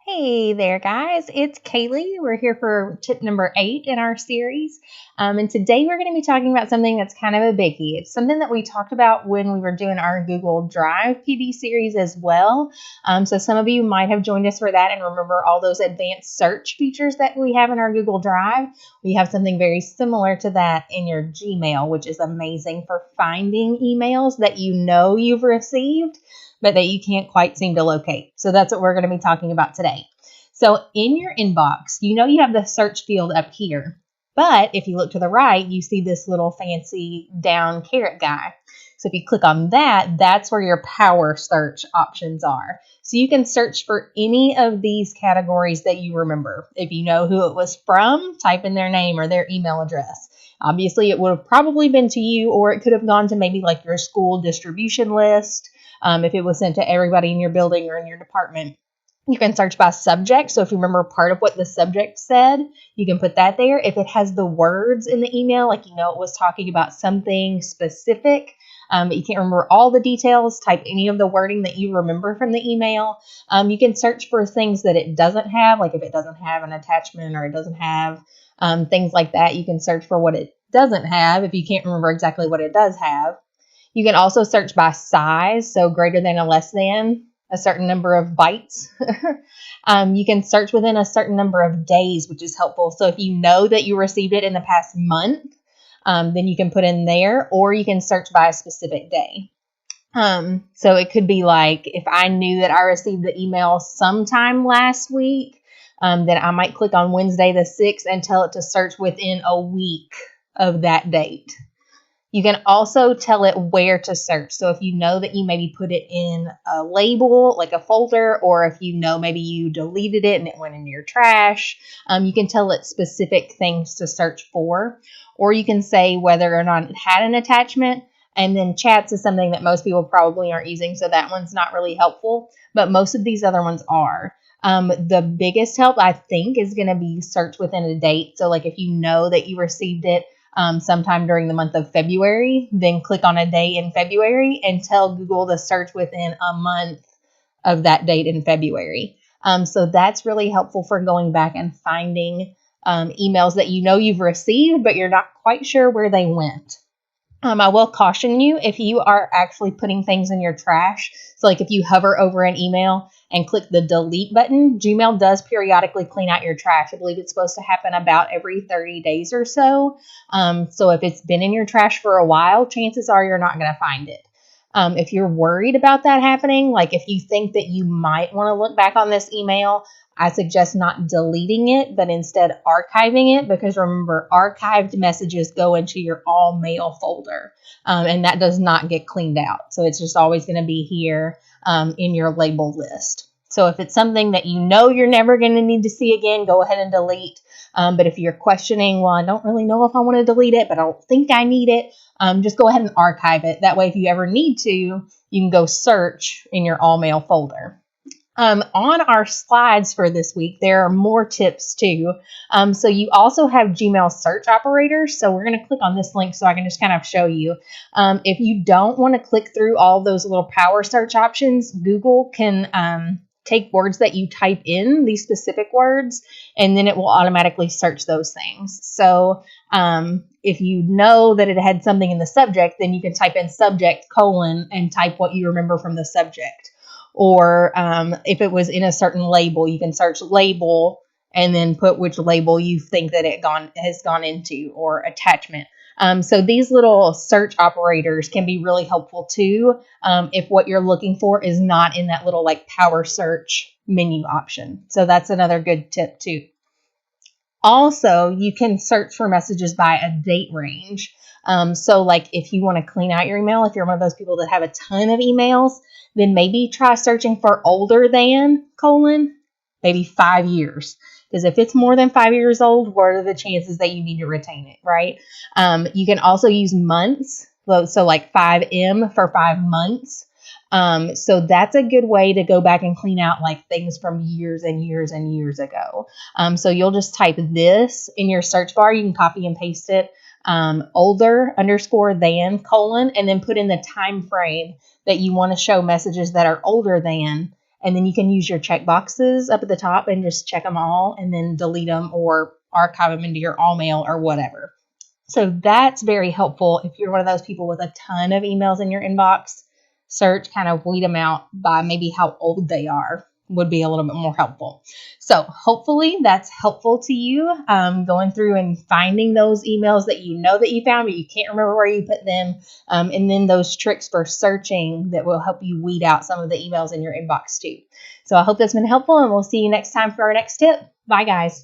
Hey there, guys. It's Kaylee. We're here for tip number 8 in our series. And today we're going to be talking about something that's kind of a biggie. It's something that we talked about when we were doing our Google Drive PD series as well. So some of you might have joined us for that and remember all those advanced search features that we have in our Google Drive. We have something very similar to that in your Gmail, which is amazing for finding emails that you know you've received, but that you can't quite seem to locate. So that's what we're going to be talking about today. So in your inbox, you know you have the search field up here, but if you look to the right, you see this little fancy down caret guy. So if you click on that, that's where your power search options are. So you can search for any of these categories that you remember. If you know who it was from, type in their name or their email address. Obviously, it would have probably been to you, or it could have gone to maybe like your school distribution list. If it was sent to everybody in your building or in your department. You can search by subject. So if you remember part of what the subject said, you can put that there. If it has the words in the email, like you know it was talking about something specific, but you can't remember all the details, type any of the wording that you remember from the email. You can search for things that it doesn't have, like if it doesn't have an attachment or it doesn't have things like that. You can search for what it doesn't have if you can't remember exactly what it does have. You can also search by size, so greater than or less than a certain number of bytes. You can search within a certain number of days, which is helpful. So if you know that you received it in the past month, then you can put in there, or you can search by a specific day. So it could be like if I knew that I received the email sometime last week, then I might click on Wednesday the 6th and tell it to search within a week of that date. You can also tell it where to search. So if you know that you maybe put it in a label, like a folder, or if you know maybe you deleted it and it went in your trash, you can tell it specific things to search for. Or you can say whether or not it had an attachment. And then chats is something that most people probably aren't using, so that one's not really helpful. But most of these other ones are. The biggest help, I think, is going to be search within a date. So like if you know that you received it sometime during the month of February, then click on a day in February and tell Google to search within a month of that date in February. So that's really helpful for going back and finding emails that you know you've received, but you're not quite sure where they went. I will caution you if you are actually putting things in your trash. So like if you hover over an email and click the delete button, Gmail does periodically clean out your trash. I believe it's supposed to happen about every 30 days or so. So if it's been in your trash for a while, chances are you're not going to find it. If you're worried about that happening, like if you think that you might want to look back on this email, I suggest not deleting it, but instead archiving it, because remember, archived messages go into your all mail folder, and that does not get cleaned out. So it's just always going to be here in your label list. So if it's something that you know you're never going to need to see again, go ahead and delete. But if you're questioning, well, I don't really know if I want to delete it, but I don't think I need it, just go ahead and archive it. That way, if you ever need to, you can go search in your all mail folder. On our slides for this week, there are more tips too. So you also have Gmail search operators. So we're going to click on this link so I can just kind of show you. If you don't want to click through all those little power search options, Google can take words that you type in, these specific words, and then it will automatically search those things. So if you know that it had something in the subject, then you can type in subject : and type what you remember from the subject. Or if it was in a certain label, you can search label and then put which label you think that it has gone into, or attachment. So these little search operators can be really helpful too if what you're looking for is not in that little like power search menu option. So that's another good tip too. Also, you can search for messages by a date range. So like if you want to clean out your email, if you're one of those people that have a ton of emails, then maybe try searching for older than : maybe 5 years. Because if it's more than 5 years old, what are the chances that you need to retain it, right? You can also use months. So like 5M for 5 months. So that's a good way to go back and clean out like things from years and years and years ago. So you'll just type this in your search bar. You can copy and paste it. Older _than : and then put in the time frame that you want to show messages that are older than, And then you can use your check boxes up at the top and just check them all and then delete them or archive them into your all mail or whatever. So that's very helpful if you're one of those people with a ton of emails in your inbox. Search, kind of weed them out by maybe how old they are would be a little bit more helpful. So hopefully that's helpful to you, going through and finding those emails that you know that you found, but you can't remember where you put them. And then those tricks for searching that will help you weed out some of the emails in your inbox too. So I hope that's been helpful, and we'll see you next time for our next tip. Bye, guys.